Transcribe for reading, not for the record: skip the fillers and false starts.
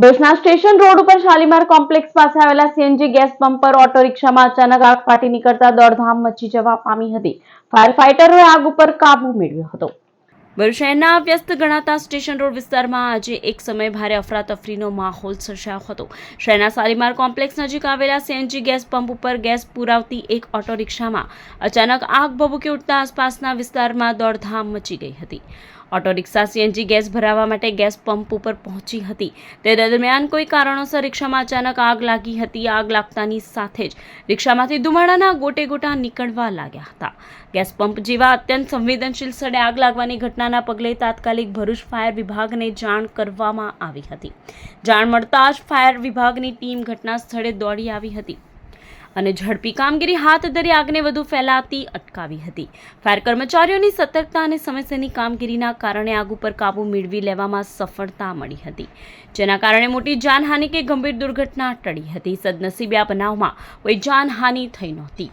ભરૂચના station road ઉપર Shalimar complex પાસે આવેલા સીએનજી ગેસ પંપ પર ઓટો રિક્ષામાં અચાનક આગ ફાટી નીકળતા દોડધામ મચી જવા પામી હતી. ફાયર ફાઈટરોએ આગ ઉપર કાબુ મેળવ્યો હતો. ભરૂચ શહેરના વ્યસ્ત ગણાતા સ્ટેશન રોડ વિસ્તારમાં આજે એક સમયે ભારે અફરાતફરીનો માહોલ સર્જાયો હતો. શહેરના શાલીમાર કોમ્પ્લેક્સ નજીક આવેલા સીએનજી ગેસ પંપ ઉપર ગેસ પુરાવતી એક ઓટો રિક્ષામાં અચાનક આગ ભભૂકી ઉઠતા આસપાસના વિસ્તારમાં દોડધામ મચી ગઈ હતી. ઓટો રિક્ષા સીએનજી ગેસ ભરાવવા માટે ગેસ પંપ ઉપર પહોંચી હતી. તે દરમિયાન કોઈ કારણોસર રિક્ષામાં અચાનક આગ લાગી હતી. આગ લાગતાની સાથે જ રિક્ષામાંથી ધુમાડાના ગોટે ગોટા નીકળવા લાગ્યા હતા. ગેસ પંપ જેવા અત્યંત સંવેદનશીલ સ્થળે આગ લાગવાની ઘટનાના પગલે તાત્કાલિક ભરૂચ ફાયર વિભાગને જાણ કરવામાં આવી હતી. જાણ મળતા જ ફાયર વિભાગની ટીમ ઘટના સ્થળે દોડી આવી હતી અને ઝડપી કામગીરી હાથ ધરી આગને વધુ ફેલાતી અટકાવી હતી. ફાયર કર્મચારીઓની સતર્કતા અને સમયસરની કામગીરીના કારણે આગ ઉપર કાબુ મેળવી લેવામાં સફળતા મળી હતી, જેના કારણે મોટી જાનહાનિ કે ગંભીર દુર્ઘટના ટળી હતી. સદનસીબે આ બનાવમાં કોઈ જાનહાનિ થઈ નહોતી.